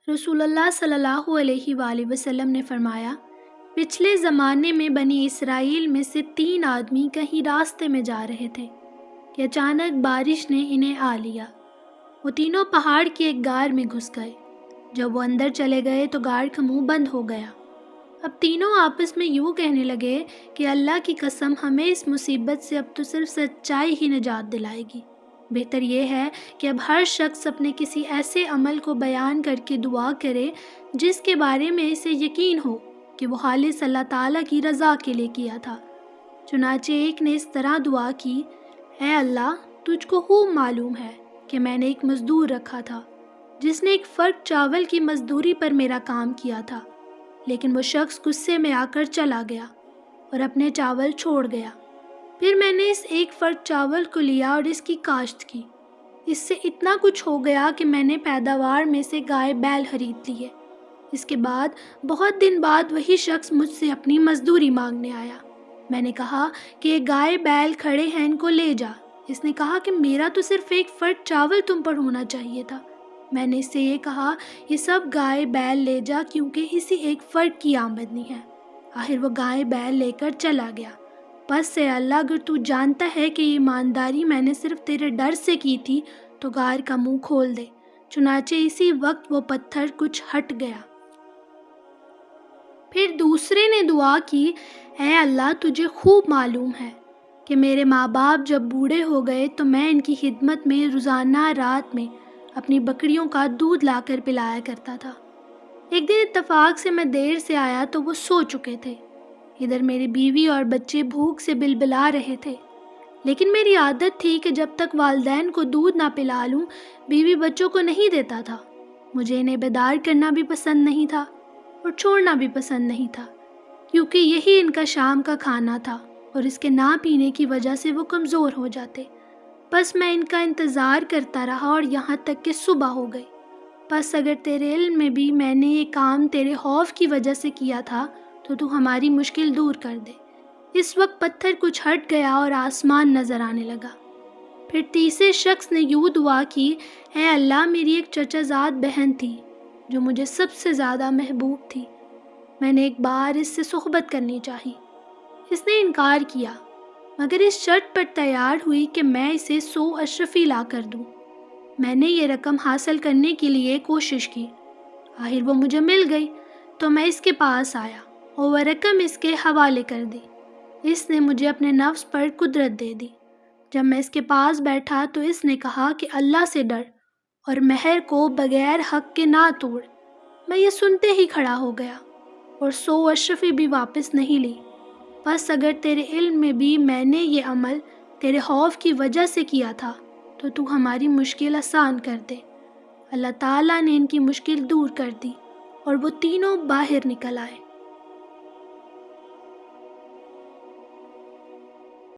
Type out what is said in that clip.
رسول اللہ صلی اللہ علیہ وآلہ وسلم نے فرمایا، پچھلے زمانے میں بنی اسرائیل میں سے 3 آدمی کہیں راستے میں جا رہے تھے کہ اچانک بارش نے انہیں آ لیا۔ وہ تینوں پہاڑ کی ایک غار میں گھس گئے۔ جب وہ اندر چلے گئے تو غار کا منہ بند ہو گیا۔ اب تینوں آپس میں یوں کہنے لگے کہ اللہ کی قسم، ہمیں اس مصیبت سے اب تو صرف سچائی ہی نجات دلائے گی۔ بہتر یہ ہے کہ اب ہر شخص اپنے کسی ایسے عمل کو بیان کر کے دعا کرے جس کے بارے میں اسے یقین ہو کہ وہ خالص اللہ تعالیٰ کی رضا کے لیے کیا تھا۔ چنانچہ ایک نے اس طرح دعا کی، اے اللہ، تجھ کو خوب معلوم ہے کہ میں نے ایک مزدور رکھا تھا جس نے ایک فرق چاول کی مزدوری پر میرا کام کیا تھا، لیکن وہ شخص غصے میں آ کر چلا گیا اور اپنے چاول چھوڑ گیا۔ پھر میں نے اس ایک فرق چاول کو لیا اور اس کی کاشت کی۔ اس سے اتنا کچھ ہو گیا کہ میں نے پیداوار میں سے گائے بیل خرید لیے۔ اس کے بعد بہت دن بعد وہی شخص مجھ سے اپنی مزدوری مانگنے آیا۔ میں نے کہا کہ یہ گائے بیل کھڑے ہیں، ان کو لے جا۔ اس نے کہا کہ میرا تو صرف ایک فرق چاول تم پر ہونا چاہیے تھا۔ میں نے اس سے یہ کہا، یہ سب گائے بیل لے جا، کیونکہ اسی ایک فرق کی آمدنی ہے۔ آخر وہ گائے بیل لے کر چلا گیا۔ بس اے اللہ، اگر تو جانتا ہے کہ یہ ایمانداری میں نے صرف تیرے ڈر سے کی تھی تو غار کا منہ کھول دے۔ چنانچہ اسی وقت وہ پتھر کچھ ہٹ گیا۔ پھر دوسرے نے دعا کی، اے اللہ، تجھے خوب معلوم ہے کہ میرے ماں باپ جب بوڑھے ہو گئے تو میں ان کی خدمت میں روزانہ رات میں اپنی بکریوں کا دودھ لا کر پلایا کرتا تھا۔ ایک دن اتفاق سے میں دیر سے آیا تو وہ سو چکے تھے۔ ادھر میری بیوی اور بچے بھوک سے بلبلا رہے تھے، لیکن میری عادت تھی کہ جب تک والدین کو دودھ نہ پلا لوں بیوی بچوں کو نہیں دیتا تھا۔ مجھے انہیں بیدار کرنا بھی پسند نہیں تھا اور چھوڑنا بھی پسند نہیں تھا، کیونکہ یہی ان کا شام کا کھانا تھا اور اس کے نہ پینے کی وجہ سے وہ کمزور ہو جاتے۔ بس میں ان کا انتظار کرتا رہا اور یہاں تک کہ صبح ہو گئی۔ بس اگر تیرے علم میں بھی میں نے یہ کام تیرے خوف کی وجہ سے کیا تھا تو ہماری مشکل دور کر دے۔ اس وقت پتھر کچھ ہٹ گیا اور آسمان نظر آنے لگا۔ پھر تیسرے شخص نے یوں دعا کی، اے اللہ، میری ایک چچا زاد بہن تھی جو مجھے سب سے زیادہ محبوب تھی۔ میں نے ایک بار اس سے صحبت کرنی چاہی۔ اس نے انکار کیا، مگر اس شرط پر تیار ہوئی کہ میں اسے 100 اشرفی لا کر دوں۔ میں نے یہ رقم حاصل کرنے کے لیے کوشش کی۔ آخر وہ مجھے مل گئی تو میں اس کے پاس آیا اور وہ رقم اس کے حوالے کر دی۔ اس نے مجھے اپنے نفس پر قدرت دے دی۔ جب میں اس کے پاس بیٹھا تو اس نے کہا کہ اللہ سے ڈر اور مہر کو بغیر حق کے نہ توڑ۔ میں یہ سنتے ہی کھڑا ہو گیا اور 100 اشرفی بھی واپس نہیں لی۔ بس اگر تیرے علم میں بھی میں نے یہ عمل تیرے خوف کی وجہ سے کیا تھا تو ہماری مشکل آسان کر دے۔ اللہ تعالیٰ نے ان کی مشکل دور کر دی اور وہ تینوں باہر نکل آئے۔